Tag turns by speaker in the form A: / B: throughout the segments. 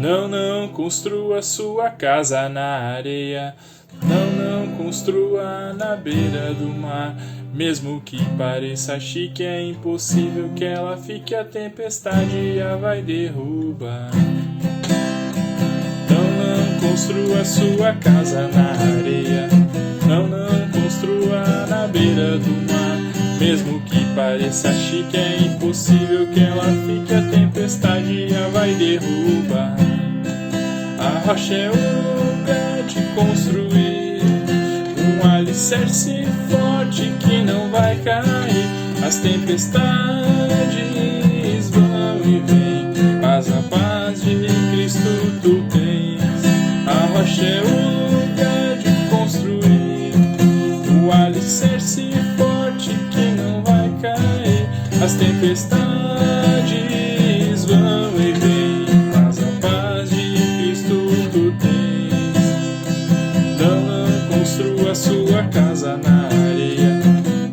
A: Não, não construa sua casa na areia. Não, não construa na beira do mar. Mesmo que pareça chique, é impossível que ela fique. A tempestade a vai derrubar. Não, não construa sua casa na areia. Não, não construa na beira do mar. Mesmo que pareça chique, é impossível que ela fique. A tempestade a vai derrubar. A rocha é o lugar de construir um alicerce forte que não vai cair. As tempestades vão e vêm, mas a paz de Cristo tu tens. A rocha é o lugar de construir um alicerce forte que não vai cair. As tempestades vão e vêm, mas a paz de Cristo tu tens. Não, não construa sua casa na areia.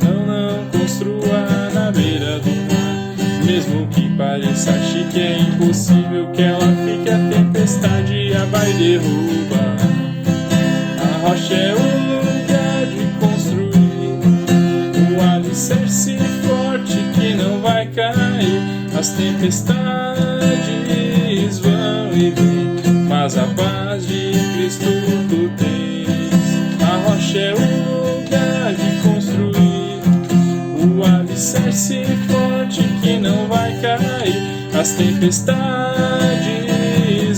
A: Não, não construa na beira do mar. Mesmo que pareça chique, é impossível que ela fique. A tempestade a vai derrubar. A rocha é o lugar de construir um alicerce forte que não vai cair. As tempestades vão e vêm, mas a paz de Cristo tu tens. A rocha é o lugar de construir o alicerce forte que não vai cair. As tempestades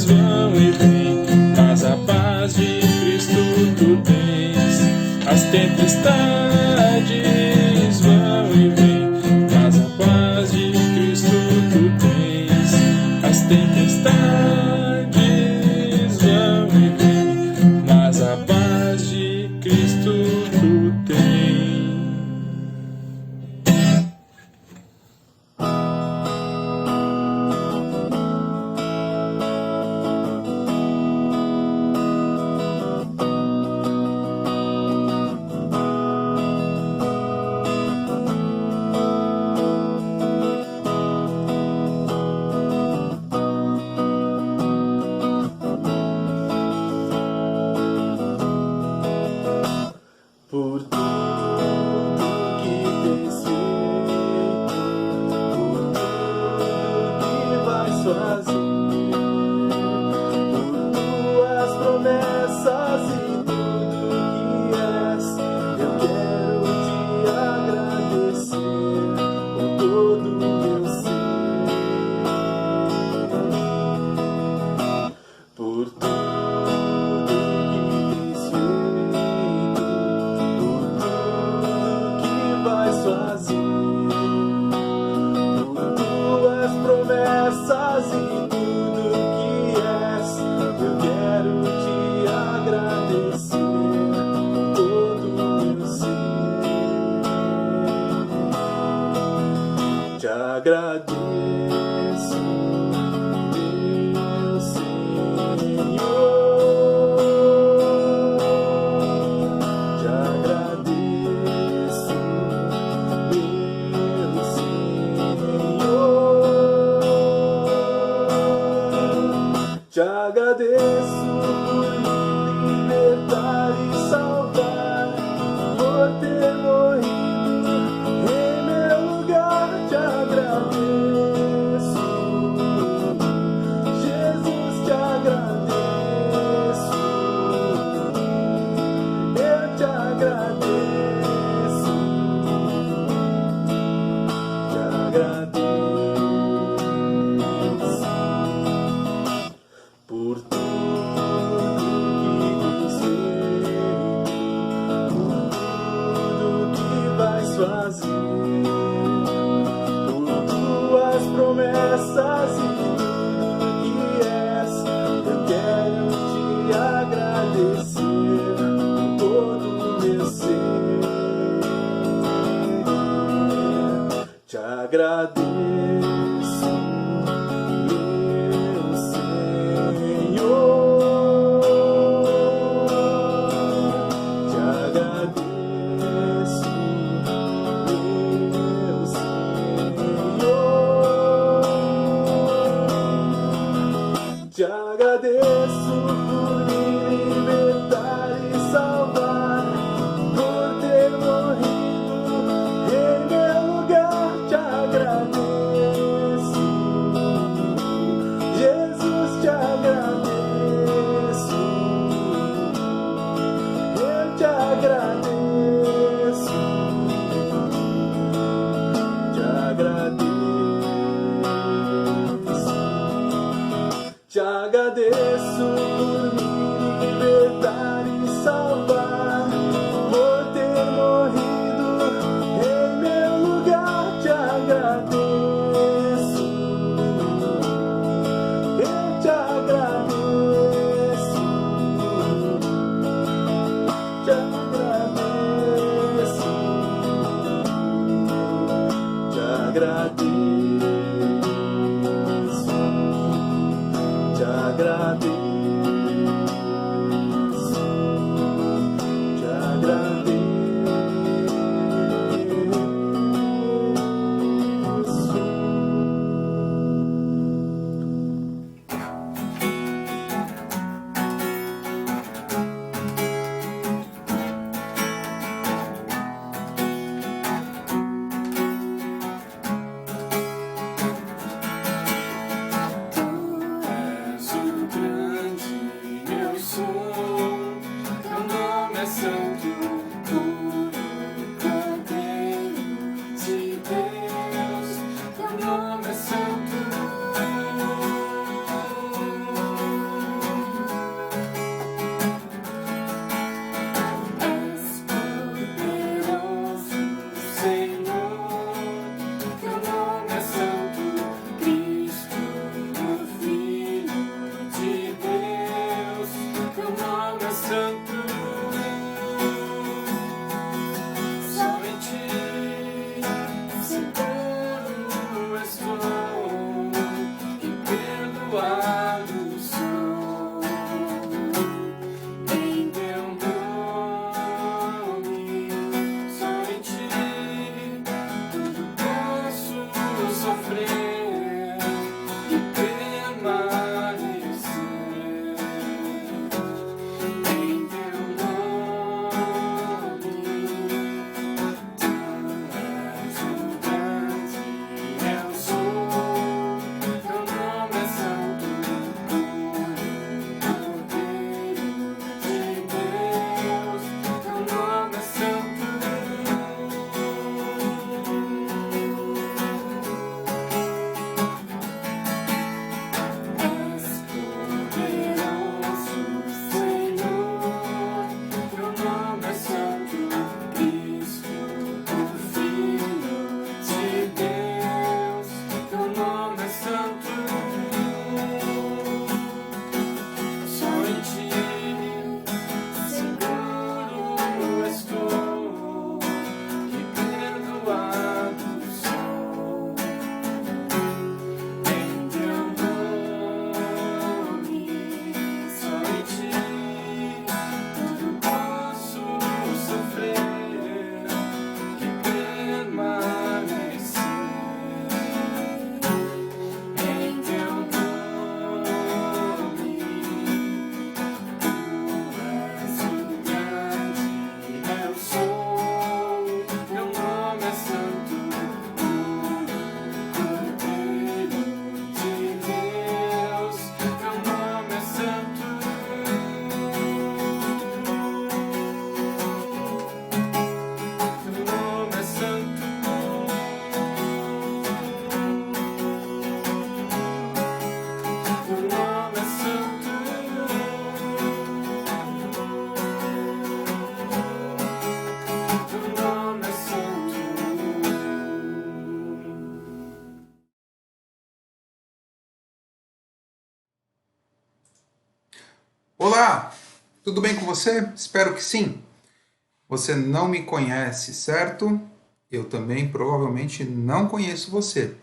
A: vão e vêm, mas a paz de Cristo tu tens. As tempestades vão e vêm, mas a paz de Cristo tu tens. As tempestades vão e vêm, mas a paz de Cristo tu tens.
B: Por tudo que tens feito, por tudo que vais fazer, por tuas promessas e tudo que és, eu quero te agradecer com todo o meu ser. Por tudo fazer, por tuas promessas e tudo que és, eu quero te agradecer com todo o meu ser. Te agradeço, meu Senhor. Te agradeço, te agradeço por me libertar e salvar, por ter morrido em meu lugar. Te agradeço, Jesus, te agradeço, eu te agradeço, te agradeço. Por tudo que tens feito, por tudo que vais fazer, por tuas promessas e tudo que és, eu quero te agradecer com todo o meu ser. Te agradeço, te agradeço por me libertar e salvar, por ter morrido em meu lugar. Te agradeço, Jesus, te agradeço, eu te agradeço, te agradeço. Te agradeço por me libertar e salvar, por ter morrido em meu lugar. Te agradeço, eu te agradeço, te agradeço, te agradeço. Te agradeço, te agradeço.
C: Olá, tudo bem com você? Espero que sim. Você não me conhece, certo? Eu também provavelmente não conheço você.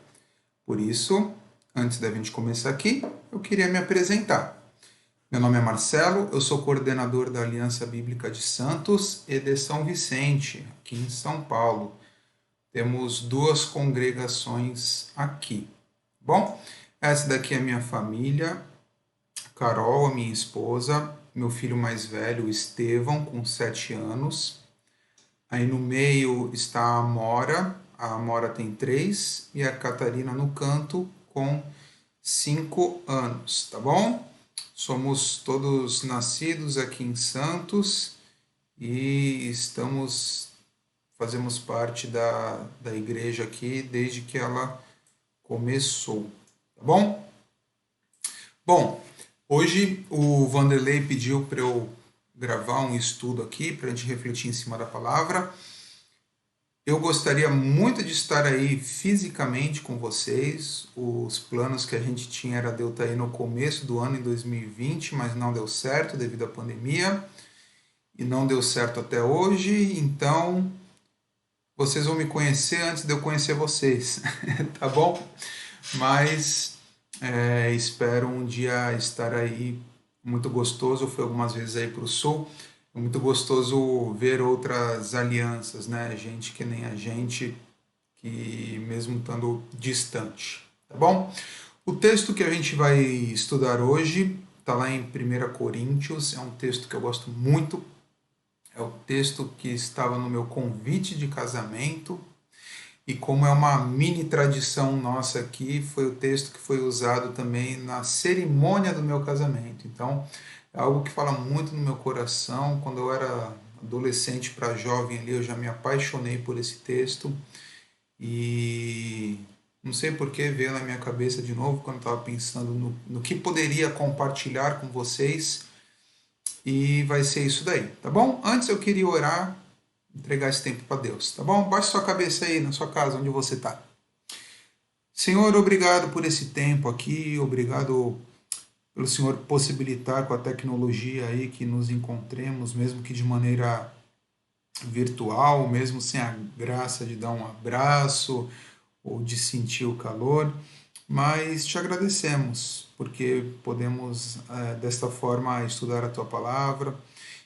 C: Por isso, antes da gente começar aqui, eu queria me apresentar. Meu nome é Marcelo, eu sou coordenador da Aliança Bíblica de Santos e de São Vicente, aqui em São Paulo. Temos 2 congregações aqui. Bom, essa daqui é a minha família. Carol, a minha esposa, meu filho mais velho, Estevão, com 7 anos. Aí no meio está a Amora tem 3, e a Catarina no canto com 5 anos, tá bom? Somos todos nascidos aqui em Santos e fazemos parte da igreja aqui desde que ela começou, tá bom? Bom, hoje o Vanderlei pediu para eu gravar um estudo aqui, para a gente refletir em cima da palavra. Eu gostaria muito de estar aí fisicamente com vocês. Os planos que a gente tinha era de eu estar aí no começo do ano, em 2020, mas não deu certo devido à pandemia. E não deu certo até hoje, então vocês vão me conhecer antes de eu conhecer vocês, tá bom? Mas espero um dia estar aí. Muito gostoso, eu fui algumas vezes aí para o sul, é muito gostoso ver outras alianças, né? Gente que nem a gente, que mesmo estando distante, tá bom? O texto que a gente vai estudar hoje está lá em 1 Coríntios, é um texto que eu gosto muito. É o texto que estava no meu convite de casamento, e como é uma mini tradição nossa aqui, foi o texto que foi usado também na cerimônia do meu casamento. Então, é algo que fala muito no meu coração. Quando eu era adolescente para jovem ali, eu já me apaixonei por esse texto, e não sei por que veio na minha cabeça de novo, quando eu estava pensando no que poderia compartilhar com vocês. E vai ser isso daí, tá bom? Antes eu queria orar, entregar esse tempo para Deus, tá bom? Baixe sua cabeça aí na sua casa, onde você está. Senhor, obrigado por esse tempo aqui, obrigado pelo Senhor possibilitar com a tecnologia aí que nos encontremos, mesmo que de maneira virtual, mesmo sem a graça de dar um abraço ou de sentir o calor, mas te agradecemos porque podemos desta forma estudar a tua palavra,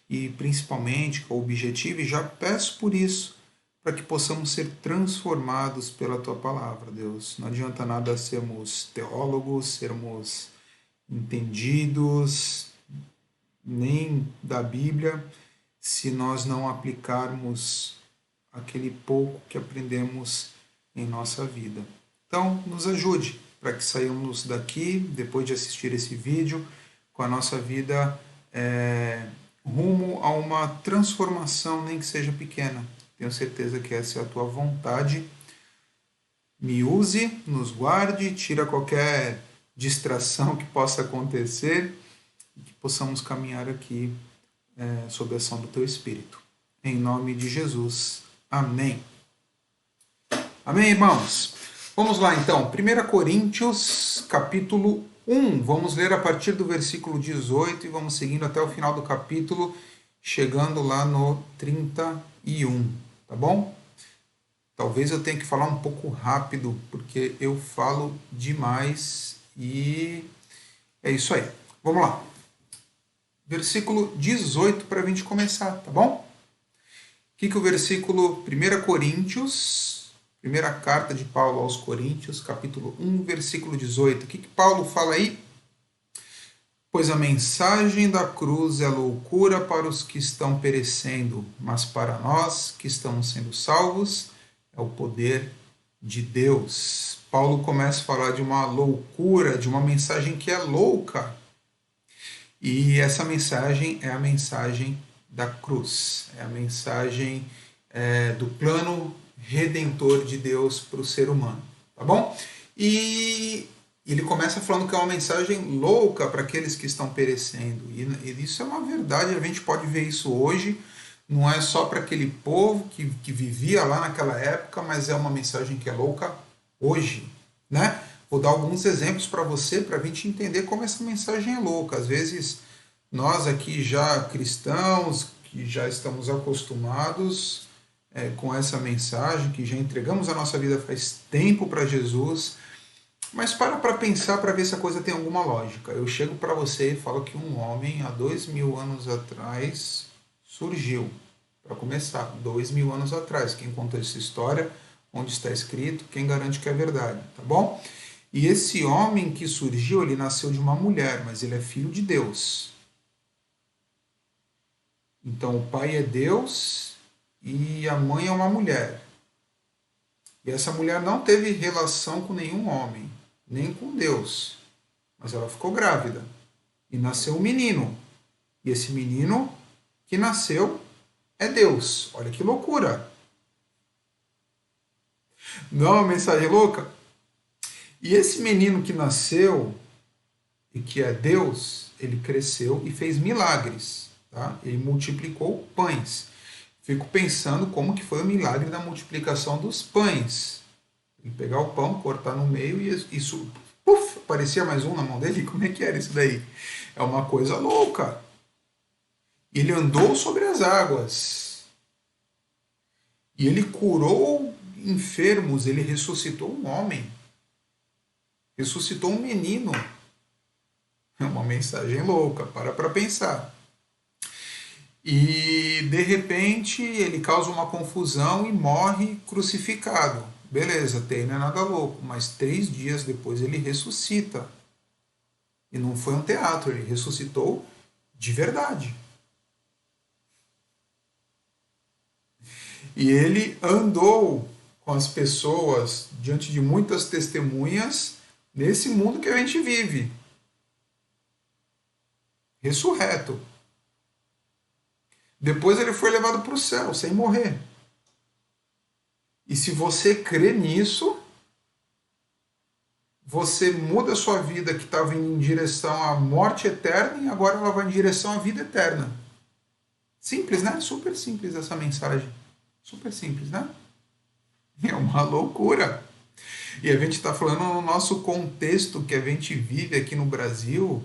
C: e principalmente com o objetivo, e já peço por isso, para que possamos ser transformados pela tua palavra, Deus. Não adianta nada sermos teólogos, sermos entendidos nem da Bíblia, se nós não aplicarmos aquele pouco que aprendemos em nossa vida. Então, nos ajude para que saiamos daqui, depois de assistir esse vídeo, com a nossa vida rumo a uma transformação, nem que seja pequena. Tenho certeza que essa é a tua vontade. Me use, nos guarde, tira qualquer distração que possa acontecer, e que possamos caminhar aqui sob a ação do teu Espírito. Em nome de Jesus. Amém. Amém, irmãos? Vamos lá então, 1 Coríntios, capítulo 1. Vamos ler a partir do versículo 18 e vamos seguindo até o final do capítulo, chegando lá no 31, tá bom? Talvez eu tenha que falar um pouco rápido, porque eu falo demais e é isso aí. Vamos lá. Versículo 18 para a gente começar, tá bom? O que o versículo 1 Coríntios... Primeira carta de Paulo aos Coríntios, capítulo 1, versículo 18. O que Paulo fala aí? Pois a mensagem da cruz é loucura para os que estão perecendo, mas para nós que estamos sendo salvos é o poder de Deus. Paulo começa a falar de uma loucura, de uma mensagem que é louca. E essa mensagem é a mensagem da cruz, é a mensagem do plano redentor de Deus para o ser humano, tá bom? E ele começa falando que é uma mensagem louca para aqueles que estão perecendo, e isso é uma verdade, a gente pode ver isso hoje, não é só para aquele povo que vivia lá naquela época, mas é uma mensagem que é louca hoje, né? Vou dar alguns exemplos para você, para a gente entender como essa mensagem é louca. Às vezes, nós aqui já cristãos, que já estamos acostumados com essa mensagem, que já entregamos a nossa vida faz tempo para Jesus, mas para pensar, para ver se a coisa tem alguma lógica. Eu chego para você e falo que um homem, há 2000 anos atrás, surgiu. Para começar, 2000 anos atrás. Quem contou essa história, onde está escrito, quem garante que é verdade, tá bom? E esse homem que surgiu, ele nasceu de uma mulher, mas ele é filho de Deus. Então o pai é Deus e a mãe é uma mulher. E essa mulher não teve relação com nenhum homem, nem com Deus. Mas ela ficou grávida e nasceu um menino. E esse menino que nasceu é Deus. Olha que loucura! Não é uma mensagem louca? E esse menino que nasceu e que é Deus, ele cresceu e fez milagres. Tá? Ele multiplicou pães. Fico pensando como que foi o milagre da multiplicação dos pães. Ele pegar o pão, cortar no meio e isso, puf, aparecia mais um na mão dele. Como é que era isso daí? É uma coisa louca. Ele andou sobre as águas. E ele curou enfermos, ele ressuscitou um homem. Ressuscitou um menino. É uma mensagem louca, para pensar. E de repente ele causa uma confusão e morre crucificado. Beleza, até aí não é nada louco, mas 3 dias depois ele ressuscita. E não foi um teatro, ele ressuscitou de verdade. E ele andou com as pessoas diante de muitas testemunhas nesse mundo que a gente vive. Ressurreto. Depois ele foi levado para o céu, sem morrer. E se você crê nisso, você muda a sua vida que estava indo em direção à morte eterna e agora ela vai em direção à vida eterna. Simples, né? Super simples essa mensagem. Super simples, né? É uma loucura. E a gente está falando no nosso contexto que a gente vive aqui no Brasil.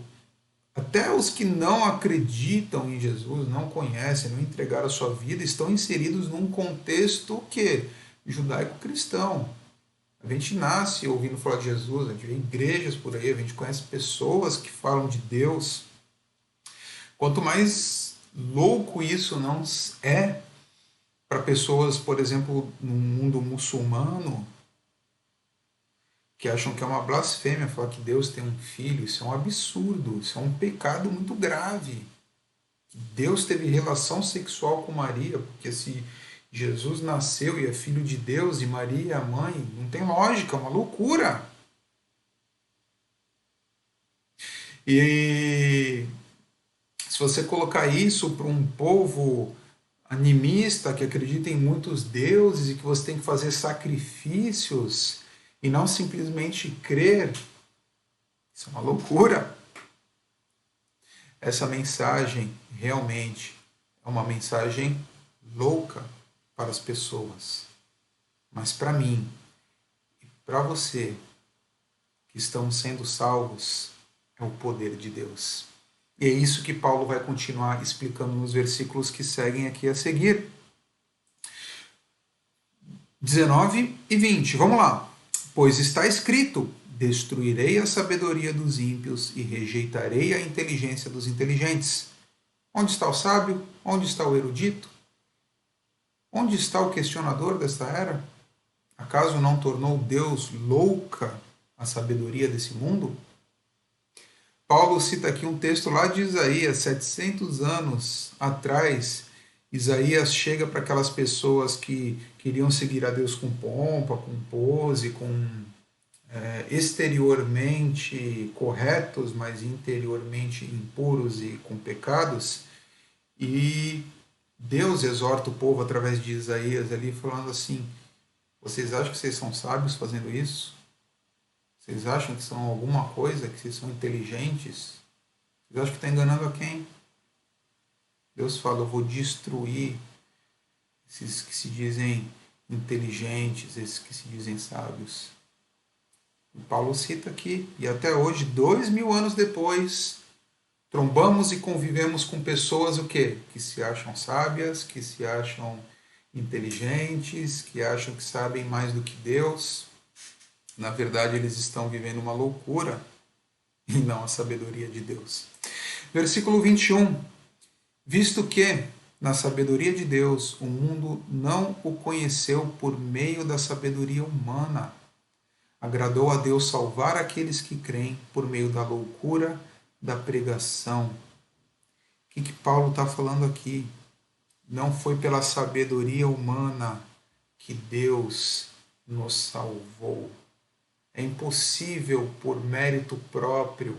C: Até os que não acreditam em Jesus, não conhecem, não entregaram a sua vida, estão inseridos num contexto que judaico-cristão. A gente nasce ouvindo falar de Jesus, a gente vê igrejas por aí, a gente conhece pessoas que falam de Deus. Quanto mais louco isso não é para pessoas, por exemplo, no mundo muçulmano, que acham que é uma blasfêmia falar que Deus tem um filho, isso é um absurdo, isso é um pecado muito grave. Que Deus teve relação sexual com Maria, porque se Jesus nasceu e é filho de Deus e Maria é a mãe, não tem lógica, é uma loucura. E se você colocar isso para um povo animista que acredita em muitos deuses e que você tem que fazer sacrifícios e não simplesmente crer, isso é uma loucura. Essa mensagem realmente é uma mensagem louca para as pessoas. Mas para mim e para você que estamos sendo salvos, é o poder de Deus. E é isso que Paulo vai continuar explicando nos versículos que seguem aqui a seguir. 19 e 20, vamos lá. Pois está escrito: destruirei a sabedoria dos ímpios e rejeitarei a inteligência dos inteligentes. Onde está o sábio? Onde está o erudito? Onde está o questionador desta era? Acaso não tornou Deus louca a sabedoria desse mundo? Paulo cita aqui um texto lá de Isaías, 700 anos atrás. Isaías chega para aquelas pessoas que queriam seguir a Deus com pompa, com pose, exteriormente corretos, mas interiormente impuros e com pecados. E Deus exorta o povo através de Isaías ali, falando assim: vocês acham que vocês são sábios fazendo isso? Vocês acham que são alguma coisa, que vocês são inteligentes? Vocês acham que está enganando a quem? Deus fala: eu vou destruir esses que se dizem inteligentes, esses que se dizem sábios. E Paulo cita aqui, e até hoje, 2000 anos depois, trombamos e convivemos com pessoas o quê? Que se acham sábias, que se acham inteligentes, que acham que sabem mais do que Deus. Na verdade, eles estão vivendo uma loucura e não a sabedoria de Deus. Versículo 21. Visto que, na sabedoria de Deus, o mundo não o conheceu por meio da sabedoria humana. agradou a Deus salvar aqueles que creem por meio da loucura da pregação. O que Paulo está falando aqui? Não foi pela sabedoria humana que Deus nos salvou. É impossível por mérito próprio,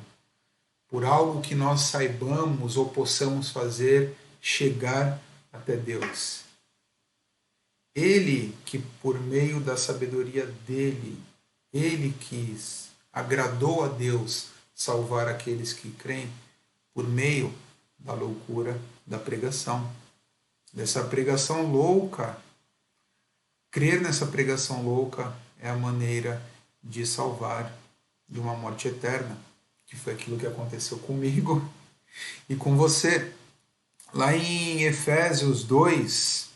C: por algo que nós saibamos ou possamos fazer, chegar até Deus. Ele que por meio da sabedoria dele, ele quis, agradou a Deus salvar aqueles que creem por meio da loucura da pregação. Dessa pregação louca. Crer nessa pregação louca é a maneira de salvar de uma morte eterna, que foi aquilo que aconteceu comigo e com você. Lá em Efésios 2,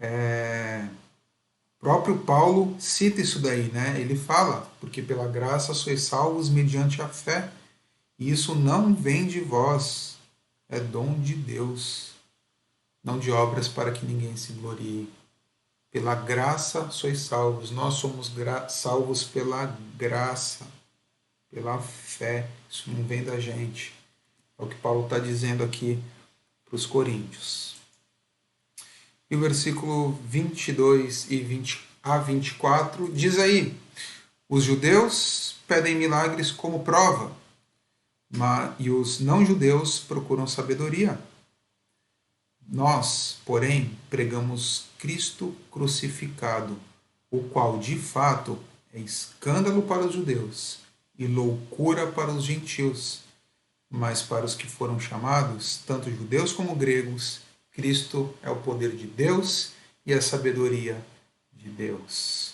C: o próprio Paulo cita isso daí, né? Ele fala, porque pela graça sois salvos mediante a fé, e isso não vem de vós, é dom de Deus, não de obras para que ninguém se glorie. Pela graça sois salvos, nós somos salvos pela graça, pela fé, isso não vem da gente. É o que Paulo está dizendo aqui para os coríntios. E o versículo 22 e 24 diz aí: os judeus pedem milagres como prova, e os não-judeus procuram sabedoria. Nós, porém, pregamos Cristo crucificado, o qual, de fato, é escândalo para os judeus e loucura para os gentios. Mas para os que foram chamados, tanto judeus como gregos, Cristo é o poder de Deus e a sabedoria de Deus.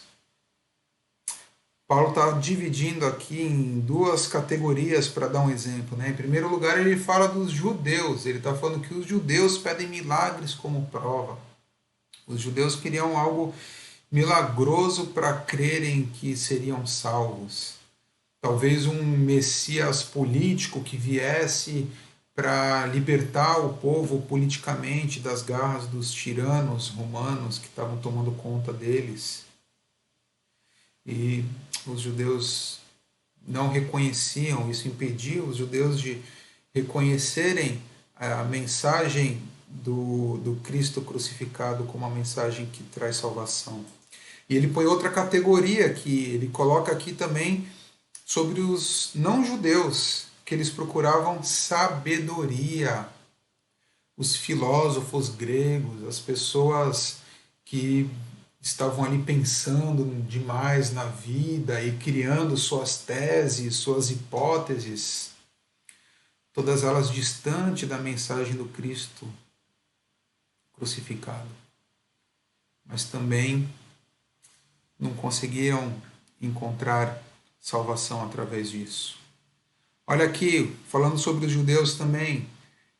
C: Paulo está dividindo aqui em duas categorias para dar um exemplo, né? Em primeiro lugar, ele fala dos judeus. Ele está falando que os judeus pedem milagres como prova. Os judeus queriam algo milagroso para crerem que seriam salvos. Talvez um Messias político que viesse para libertar o povo politicamente das garras dos tiranos romanos que estavam tomando conta deles. E os judeus não reconheciam, isso impedia os judeus de reconhecerem a mensagem do Cristo crucificado como uma mensagem que traz salvação. E ele põe outra categoria que ele coloca aqui também sobre os não-judeus, que eles procuravam sabedoria. Os filósofos gregos, as pessoas que estavam ali pensando demais na vida e criando suas teses, suas hipóteses, todas elas distantes da mensagem do Cristo crucificado. Mas também não conseguiram encontrar salvação através disso. Olha aqui, falando sobre os judeus também,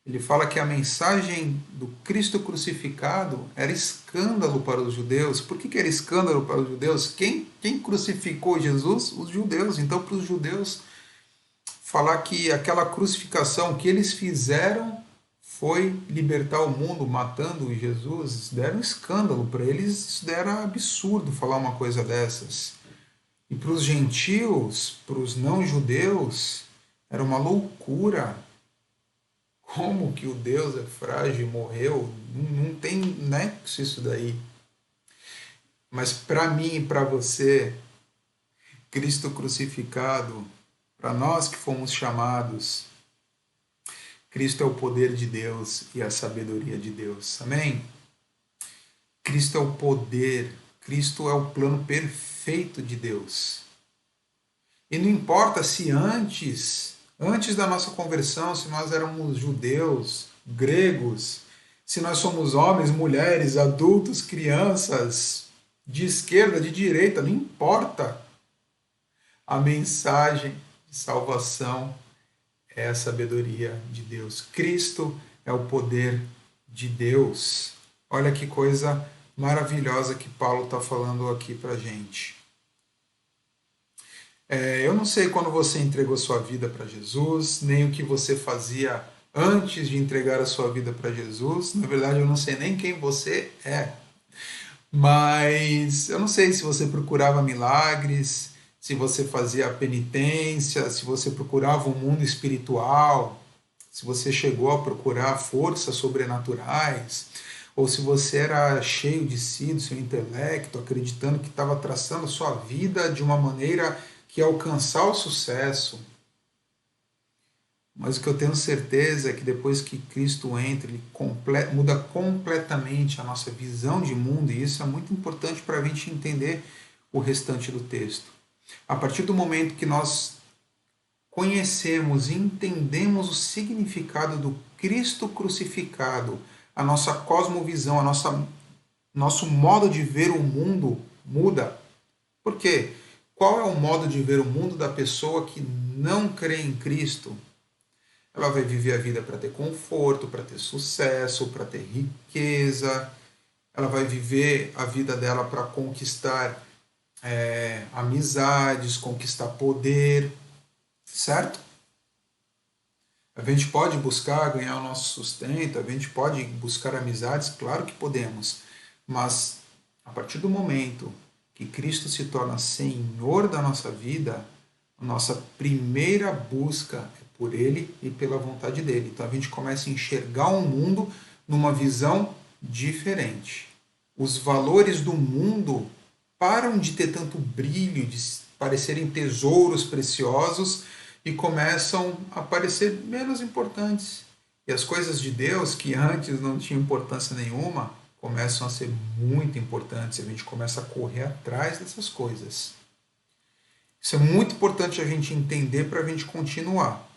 C: ele fala que a mensagem do Cristo crucificado era escândalo para os judeus. Por que era escândalo para os judeus? Quem crucificou Jesus? Os judeus. Então, para os judeus, falar que aquela crucificação que eles fizeram foi libertar o mundo matando Jesus, isso era um escândalo para eles, isso era absurdo falar uma coisa dessas. E para os gentios, para os não-judeus, era uma loucura. Como que o Deus é frágil e morreu? Não tem nexo isso daí. Mas para mim e para você, Cristo crucificado, para nós que fomos chamados, Cristo é o poder de Deus e a sabedoria de Deus. Amém? Cristo é o poder, Cristo é o plano perfeito de Deus. E não importa se antes da nossa conversão, se nós éramos judeus, gregos, se nós somos homens, mulheres, adultos, crianças, de esquerda, de direita, não importa. A mensagem de salvação é a sabedoria de Deus. Cristo é o poder de Deus. Olha que coisa maravilhosa que Paulo está falando aqui para a gente. Eu não sei quando você entregou sua vida para Jesus, nem o que você fazia antes de entregar a sua vida para Jesus. Na verdade, eu não sei nem quem você é. Mas eu não sei se você procurava milagres, se você fazia a penitência, se você procurava o mundo espiritual, se você chegou a procurar forças sobrenaturais, ou se você era cheio de si, do seu intelecto, acreditando que estava traçando sua vida de uma maneira que ia alcançar o sucesso. Mas o que eu tenho certeza é que depois que Cristo entra, ele muda completamente a nossa visão de mundo, e isso é muito importante para a gente entender o restante do texto. A partir do momento que nós conhecemos e entendemos o significado do Cristo crucificado, a nossa cosmovisão, nosso modo de ver o mundo muda. Por quê? Qual é o modo de ver o mundo da pessoa que não crê em Cristo? Ela vai viver a vida para ter conforto, para ter sucesso, para ter riqueza. Ela vai viver a vida dela para conquistar amizades, conquistar poder, certo? A gente pode buscar ganhar o nosso sustento, a gente pode buscar amizades, claro que podemos, mas a partir do momento que Cristo se torna Senhor da nossa vida, a nossa primeira busca é por Ele e pela vontade dEle. Então a gente começa a enxergar o mundo numa visão diferente. Os valores do mundo param de ter tanto brilho, de parecerem tesouros preciosos e começam a parecer menos importantes. E as coisas de Deus, que antes não tinham importância nenhuma, começam a ser muito importantes. A gente começa a correr atrás dessas coisas. Isso é muito importante a gente entender para a gente continuar.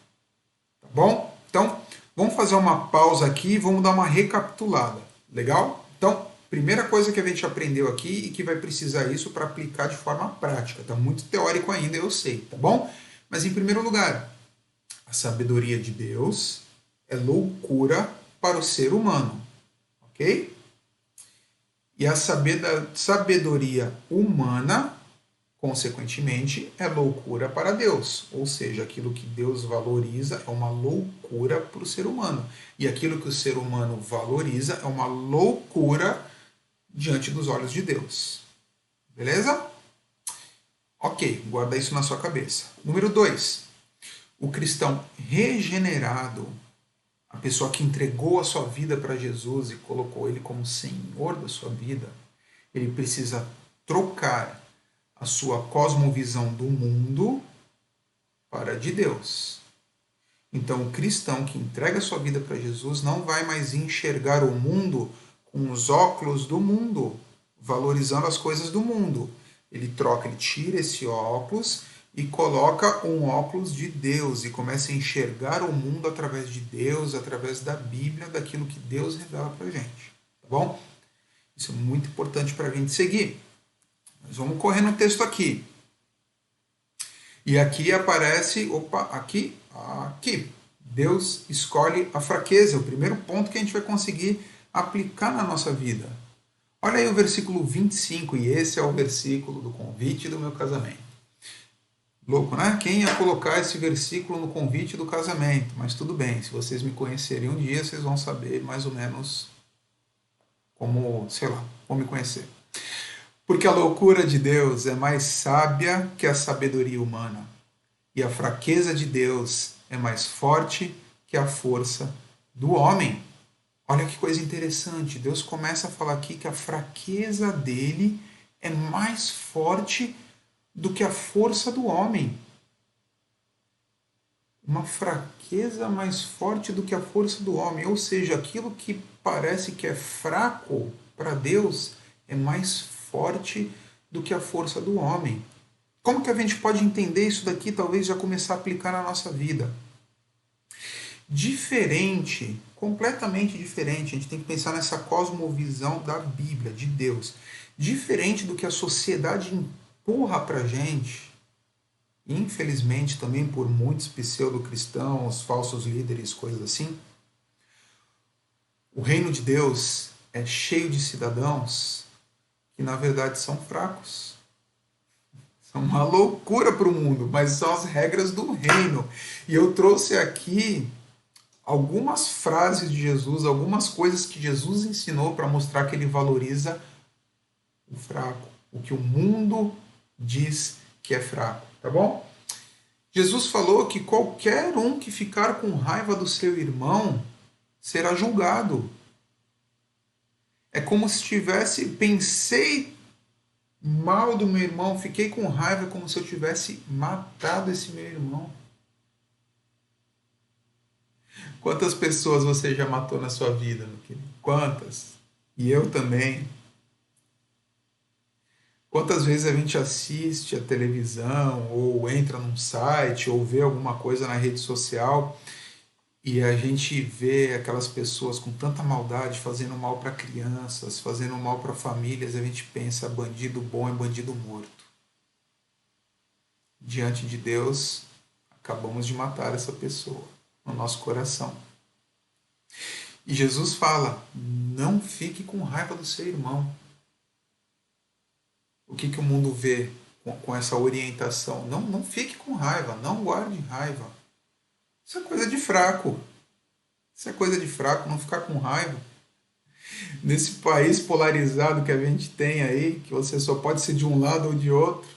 C: Tá bom? Então, vamos fazer uma pausa aqui e vamos dar uma recapitulada. Legal? Então, primeira coisa que a gente aprendeu aqui e que vai precisar isso para aplicar de forma prática. Está muito teórico ainda, eu sei, tá bom? Mas em primeiro lugar, a sabedoria de Deus é loucura para o ser humano. Ok? E a sabedoria humana, consequentemente, é loucura para Deus. Ou seja, aquilo que Deus valoriza é uma loucura para o ser humano. E aquilo que o ser humano valoriza é uma loucura diante dos olhos de Deus. Beleza? Ok, guarda isso na sua cabeça. Número 2. O cristão regenerado, a pessoa que entregou a sua vida para Jesus e colocou ele como Senhor da sua vida, ele precisa trocar a sua cosmovisão do mundo para a de Deus. Então, o cristão que entrega a sua vida para Jesus não vai mais enxergar o mundo com os óculos do mundo, valorizando as coisas do mundo. Ele tira esse óculos e coloca um óculos de Deus e começa a enxergar o mundo através de Deus, através da Bíblia, daquilo que Deus revela para a gente. Tá bom? Isso é muito importante para a gente seguir. Mas vamos correr no texto aqui. E aqui aparece, aqui. Deus escolhe a fraqueza, é o primeiro ponto que a gente vai conseguir aplicar na nossa vida. Olha aí o versículo 25, e esse é o versículo do convite do meu casamento. Louco, né? Quem ia colocar esse versículo no convite do casamento? Mas tudo bem, se vocês me conhecerem um dia, vocês vão saber mais ou menos como, vão me conhecer. Porque a loucura de Deus é mais sábia que a sabedoria humana, e a fraqueza de Deus é mais forte que a força do homem. Olha que coisa interessante, Deus começa a falar aqui que a fraqueza dele é mais forte do que a força do homem. Uma fraqueza mais forte do que a força do homem, ou seja, aquilo que parece que é fraco para Deus é mais forte do que a força do homem. Como que a gente pode entender isso daqui, talvez já começar a aplicar na nossa vida? Diferente, completamente diferente, a gente tem que pensar nessa cosmovisão da Bíblia, de Deus. Diferente do que a sociedade empurra para a gente, infelizmente também por muitos pseudo-cristãos, falsos líderes, coisas assim. O reino de Deus é cheio de cidadãos que na verdade são fracos. São uma loucura para o mundo, mas são as regras do reino. E eu trouxe aqui algumas frases de Jesus, algumas coisas que Jesus ensinou para mostrar que ele valoriza o fraco, o que o mundo diz que é fraco, tá bom? Jesus falou que qualquer um que ficar com raiva do seu irmão será julgado. É como se tivesse, pensei mal do meu irmão, fiquei com raiva, como se eu tivesse matado esse meu irmão. Quantas pessoas você já matou na sua vida, meu querido? Quantas? E eu também. Quantas vezes a gente assiste a televisão, ou entra num site, ou vê alguma coisa na rede social, e a gente vê aquelas pessoas com tanta maldade fazendo mal para crianças, fazendo mal para famílias, e a gente pensa, bandido bom é bandido morto. Diante de Deus, acabamos de matar essa pessoa no nosso coração. E Jesus fala, não fique com raiva do seu irmão. O que o mundo vê com essa orientação? Não fique com raiva, não guarde raiva. Isso é coisa de fraco. Isso é coisa de fraco, não ficar com raiva. Nesse país polarizado que a gente tem aí, que você só pode ser de um lado ou de outro.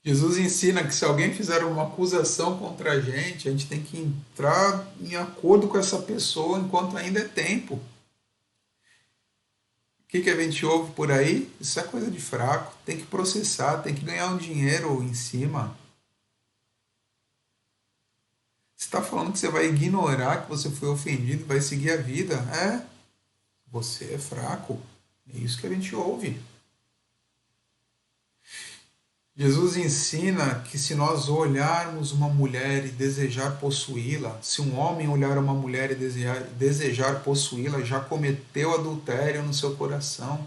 C: Jesus ensina que se alguém fizer uma acusação contra a gente tem que entrar em acordo com essa pessoa enquanto ainda é tempo. O que a gente ouve por aí? Isso é coisa de fraco. Tem que processar, tem que ganhar um dinheiro em cima. Você está falando que você vai ignorar que você foi ofendido e vai seguir a vida? Você é fraco. É isso que a gente ouve. Jesus ensina que se nós olharmos uma mulher e desejar possuí-la, se um homem olhar uma mulher e desejar possuí-la, já cometeu adultério no seu coração.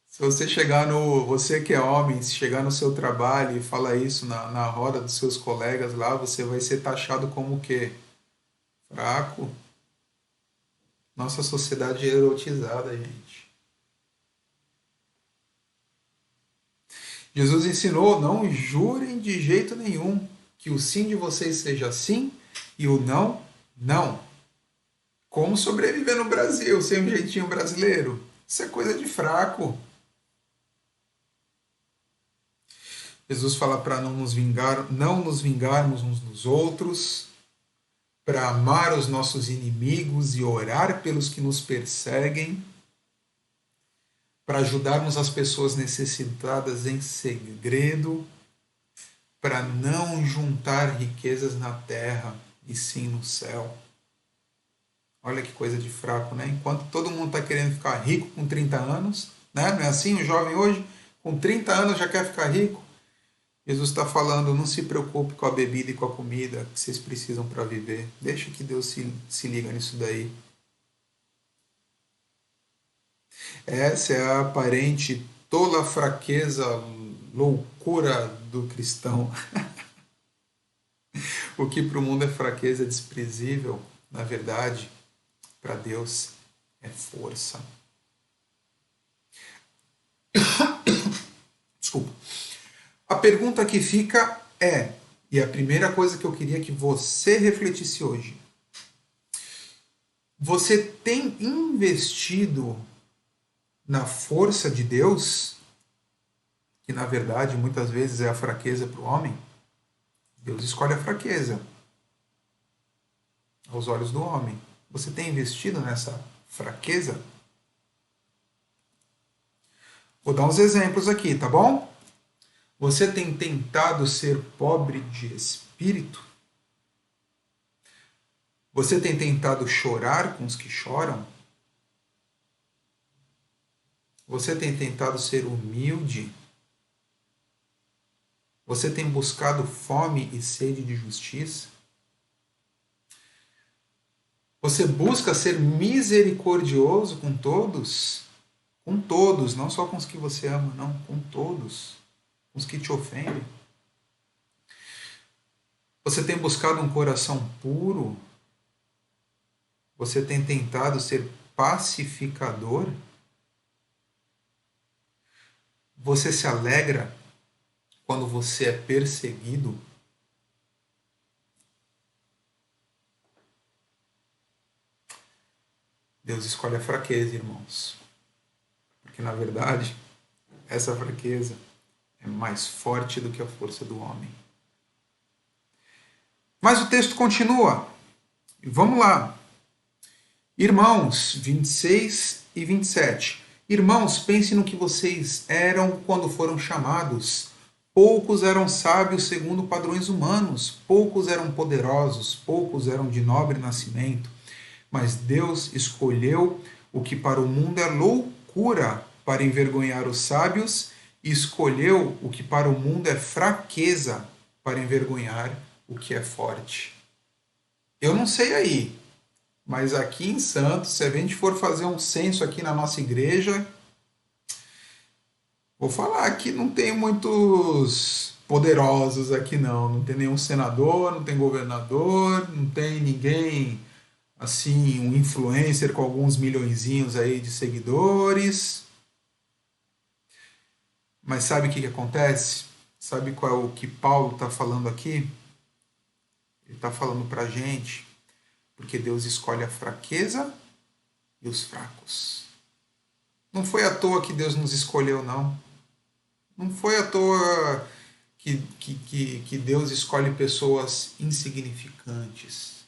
C: Se você você que é homem, se chegar no seu trabalho e falar isso na roda dos seus colegas lá, você vai ser taxado como o quê? Fraco. Nossa sociedade é erotizada, gente. Jesus ensinou, não jurem de jeito nenhum, que o sim de vocês seja sim e o não, não. Como sobreviver no Brasil sem um jeitinho brasileiro? Isso é coisa de fraco. Jesus fala para não nos vingarmos uns dos outros, para amar os nossos inimigos e orar pelos que nos perseguem, para ajudarmos as pessoas necessitadas em segredo, para não juntar riquezas na terra e sim no céu. Olha que coisa de fraco, né? Enquanto todo mundo está querendo ficar rico com 30 anos, né? Não é assim? O jovem hoje, com 30 anos, já quer ficar rico. Jesus está falando, não se preocupe com a bebida e com a comida que vocês precisam para viver. Deixa que Deus se liga nisso daí. Essa é a aparente tola fraqueza, loucura do cristão. O que para o mundo é fraqueza, é desprezível, na verdade, para Deus é força. Desculpa. A pergunta que fica é, e a primeira coisa que eu queria que você refletisse hoje, você tem investido na força de Deus, que na verdade muitas vezes é a fraqueza para o homem? Deus escolhe a fraqueza aos olhos do homem. Você tem investido nessa fraqueza? Vou dar uns exemplos aqui, tá bom? Você tem tentado ser pobre de espírito? Você tem tentado chorar com os que choram? Você tem tentado ser humilde? Você tem buscado fome e sede de justiça? Você busca ser misericordioso com todos? Com todos, não só com os que você ama, não, com todos, com os que te ofendem. Você tem buscado um coração puro? Você tem tentado ser pacificador? Você se alegra quando você é perseguido? Deus escolhe a fraqueza, irmãos. Porque, na verdade, essa fraqueza é mais forte do que a força do homem. Mas o texto continua. E vamos lá. Irmãos, 26 e 27. Irmãos, pensem no que vocês eram quando foram chamados. Poucos eram sábios segundo padrões humanos, poucos eram poderosos, poucos eram de nobre nascimento. Mas Deus escolheu o que para o mundo é loucura para envergonhar os sábios, e escolheu o que para o mundo é fraqueza para envergonhar o que é forte. Eu não sei aí, mas aqui em Santos, se a gente for fazer um censo aqui na nossa igreja, vou falar que não tem muitos poderosos aqui não. Não tem nenhum senador, não tem governador, não tem ninguém assim, um influencer com alguns milhõezinhos aí de seguidores. Mas sabe o que acontece? Sabe qual é o que Paulo está falando aqui? Ele está falando para a gente porque Deus escolhe a fraqueza e os fracos. Não foi à toa que Deus nos escolheu, não. Não foi à toa que Deus escolhe pessoas insignificantes.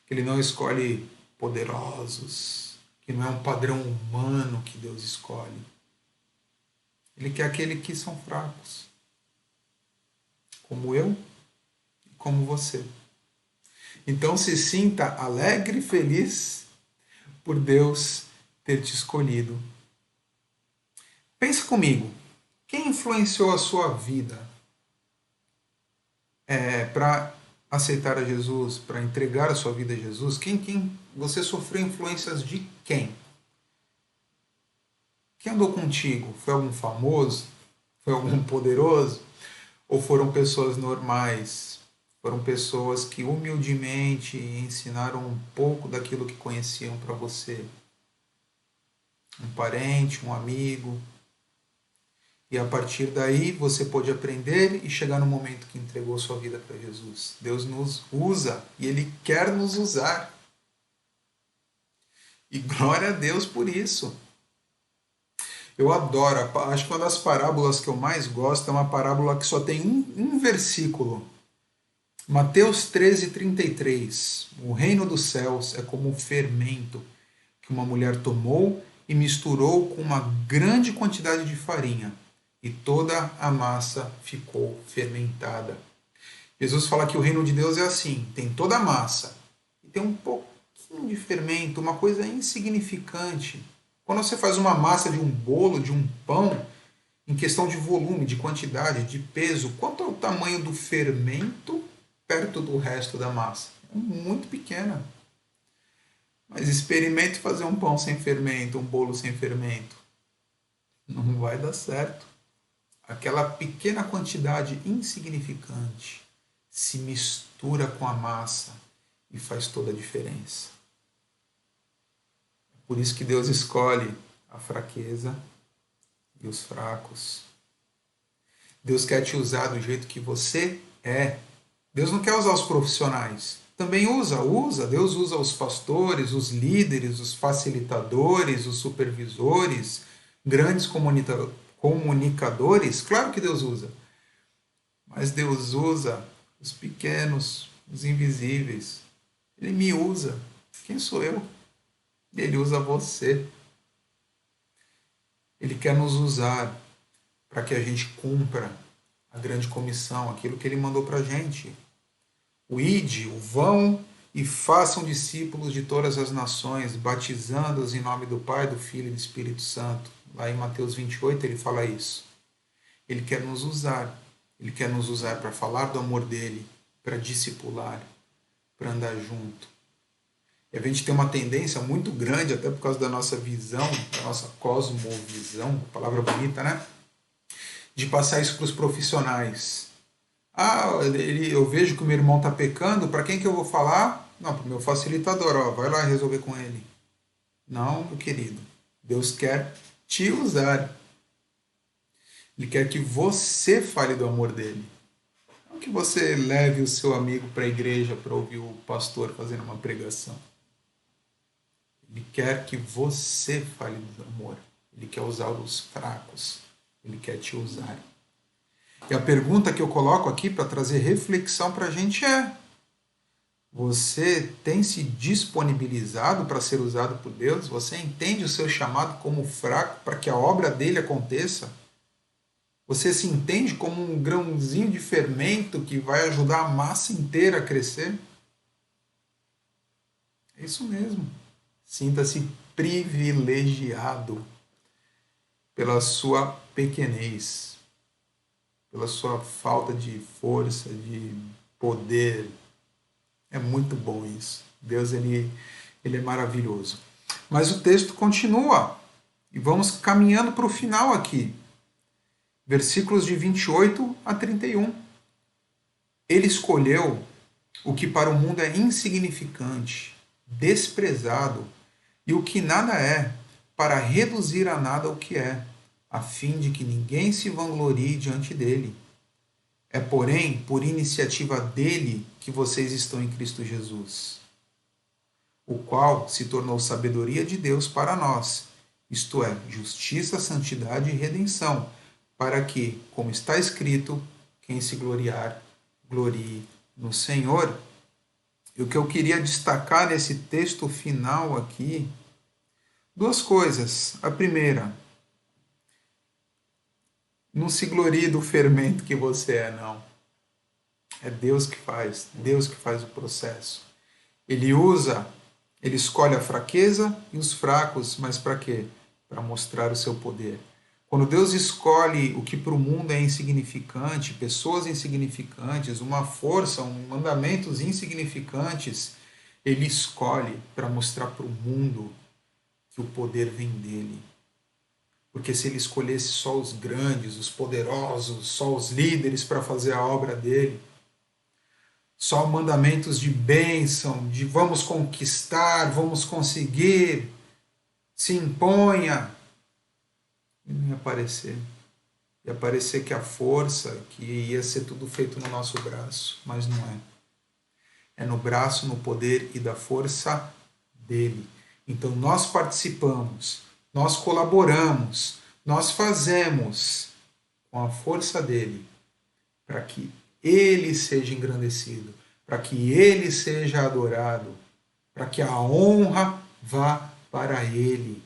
C: Que Ele não escolhe poderosos. Que não é um padrão humano que Deus escolhe. Ele quer aqueles que são fracos. Como eu e como você. Então se sinta alegre e feliz por Deus ter te escolhido. Pensa comigo, quem influenciou a sua vida para aceitar a Jesus, para entregar a sua vida a Jesus? Quem você sofreu influências de quem? Quem andou contigo? Foi algum famoso? Foi algum poderoso? Ou foram pessoas normais? Foram pessoas que humildemente ensinaram um pouco daquilo que conheciam para você? Um parente, um amigo. E a partir daí você pôde aprender e chegar no momento que entregou sua vida para Jesus. Deus nos usa e Ele quer nos usar. E glória a Deus por isso. Eu adoro, acho que uma das parábolas que eu mais gosto é uma parábola que só tem um versículo. Mateus 13:33. O reino dos céus é como um fermento que uma mulher tomou e misturou com uma grande quantidade de farinha, e toda a massa ficou fermentada. Jesus fala que o reino de Deus é assim, tem toda a massa, e tem um pouquinho de fermento, uma coisa insignificante. Quando você faz uma massa de um bolo, de um pão, em questão de volume, de quantidade, de peso, quanto é o tamanho do fermento perto do resto da massa? É muito pequena. Mas experimente fazer um pão sem fermento, um bolo sem fermento. Não vai dar certo. Aquela pequena quantidade insignificante se mistura com a massa e faz toda a diferença. É por isso que Deus escolhe a fraqueza e os fracos. Deus quer te usar do jeito que você é. Deus não quer usar os profissionais. Também usa. Deus usa os pastores, os líderes, os facilitadores, os supervisores, grandes comunicadores. Claro que Deus usa. Mas Deus usa os pequenos, os invisíveis. Ele me usa. Quem sou eu? Ele usa você. Ele quer nos usar para que a gente cumpra a grande comissão, aquilo que Ele mandou para a gente. O ide, o vão e façam discípulos de todas as nações, batizando-os em nome do Pai, do Filho e do Espírito Santo. Lá em Mateus 28 ele fala isso. Ele quer nos usar. Ele quer nos usar para falar do amor dele, para discipular, para andar junto. E a gente tem uma tendência muito grande, até por causa da nossa visão, da nossa cosmovisão, palavra bonita, né? De passar isso para os profissionais. Eu vejo que o meu irmão está pecando, para quem que eu vou falar? Não, para o meu facilitador, vai lá resolver com ele. Não, meu querido. Deus quer te usar. Ele quer que você fale do amor dele. Não que você leve o seu amigo para a igreja para ouvir o pastor fazendo uma pregação. Ele quer que você fale do amor. Ele quer usar os fracos. Ele quer te usar. E a pergunta que eu coloco aqui para trazer reflexão para a gente é: você tem se disponibilizado para ser usado por Deus? Você entende o seu chamado como fraco para que a obra dele aconteça? Você se entende como um grãozinho de fermento que vai ajudar a massa inteira a crescer? É isso mesmo. Sinta-se privilegiado pela sua pequenez, pela sua falta de força, de poder. É muito bom isso. Deus, ele é maravilhoso. Mas o texto continua. E vamos caminhando para o final aqui. Versículos de 28 a 31. Ele escolheu o que para o mundo é insignificante, desprezado, e o que nada é, para reduzir a nada o que é, a fim de que ninguém se vanglorie diante dele. É, porém, por iniciativa dele que vocês estão em Cristo Jesus, o qual se tornou sabedoria de Deus para nós, isto é, justiça, santidade e redenção, para que, como está escrito, quem se gloriar, glorie no Senhor. E o que eu queria destacar nesse texto final aqui, duas coisas. A primeira, não se glorie do fermento que você é, não. É Deus que faz o processo. Ele escolhe a fraqueza e os fracos, mas para quê? Para mostrar o seu poder. Quando Deus escolhe o que para o mundo é insignificante, pessoas insignificantes, uma força, mandamentos insignificantes, Ele escolhe para mostrar para o mundo que o poder vem dele. Porque se Ele escolhesse só os grandes, os poderosos, só os líderes para fazer a obra dele, só mandamentos de bênção, de vamos conquistar, vamos conseguir, se imponha, não ia aparecer. Ia parecer que a força, que ia ser tudo feito no nosso braço, mas não é. É no braço, no poder e da força dele. Então nós participamos, nós colaboramos, nós fazemos com a força dele, para que ele seja engrandecido, para que ele seja adorado, para que a honra vá para ele.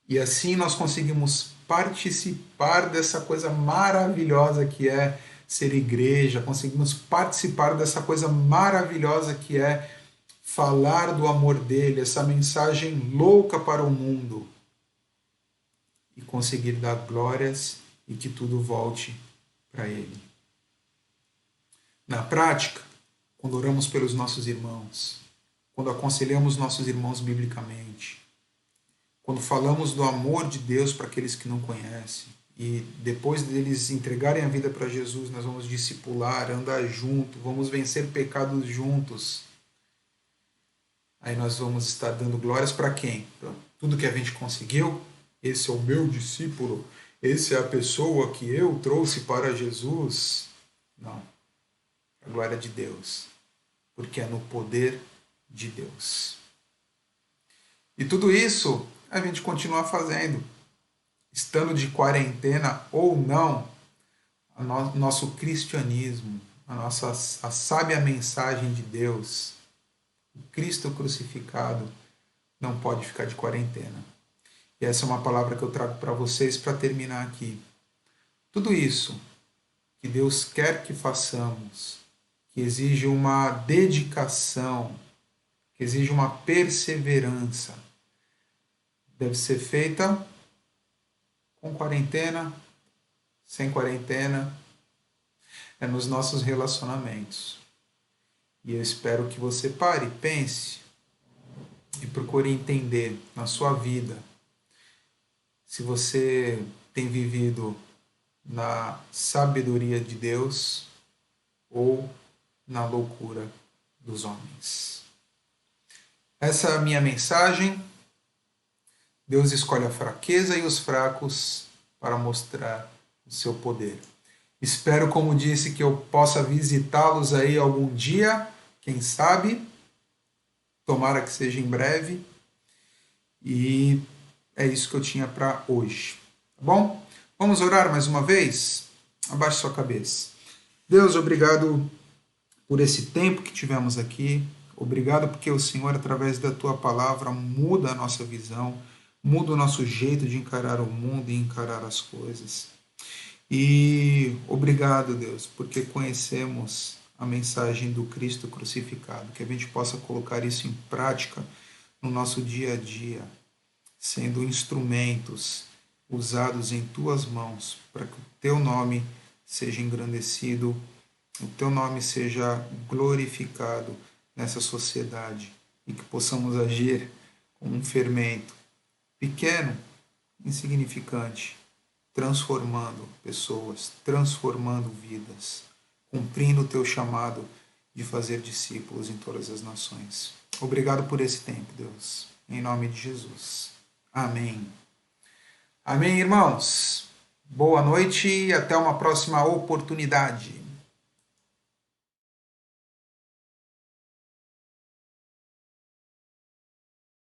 C: E assim nós conseguimos participar dessa coisa maravilhosa que é ser igreja, conseguimos participar dessa coisa maravilhosa que é falar do amor dele, essa mensagem louca para o mundo, e conseguir dar glórias e que tudo volte para ele. Na prática, quando oramos pelos nossos irmãos, quando aconselhamos nossos irmãos biblicamente, quando falamos do amor de Deus para aqueles que não conhecem, e depois deles entregarem a vida para Jesus, nós vamos discipular, andar junto, vamos vencer pecados juntos. Aí nós vamos estar dando glórias para quem? Pra tudo que a gente conseguiu. Esse é o meu discípulo, esse é a pessoa que eu trouxe para Jesus. Não. A glória de Deus, porque é no poder de Deus. E tudo isso a gente continua fazendo, estando de quarentena ou não, nosso cristianismo, a sábia mensagem de Deus, o Cristo crucificado, não pode ficar de quarentena. E essa é uma palavra que eu trago para vocês para terminar aqui. Tudo isso que Deus quer que façamos, que exige uma dedicação, que exige uma perseverança, deve ser feita com quarentena, sem quarentena, é nos nossos relacionamentos. E eu espero que você pare, pense e procure entender na sua vida se você tem vivido na sabedoria de Deus ou na loucura dos homens. Essa é a minha mensagem. Deus escolhe a fraqueza e os fracos para mostrar o seu poder. Espero, como disse, que eu possa visitá-los aí algum dia, quem sabe, tomara que seja em breve, E é isso que eu tinha para hoje. Tá bom? Vamos orar mais uma vez? Abaixe sua cabeça. Deus, obrigado por esse tempo que tivemos aqui. Obrigado porque o Senhor, através da tua palavra, muda a nossa visão, muda o nosso jeito de encarar o mundo e encarar as coisas. E obrigado, Deus, porque conhecemos a mensagem do Cristo crucificado, que a gente possa colocar isso em prática no nosso dia a dia, sendo instrumentos usados em tuas mãos, para que o teu nome seja engrandecido, o teu nome seja glorificado nessa sociedade e que possamos agir como um fermento pequeno, insignificante, transformando pessoas, transformando vidas, cumprindo o teu chamado de fazer discípulos em todas as nações. Obrigado por esse tempo, Deus. Em nome de Jesus. Amém. Amém, irmãos. Boa noite e até uma próxima oportunidade.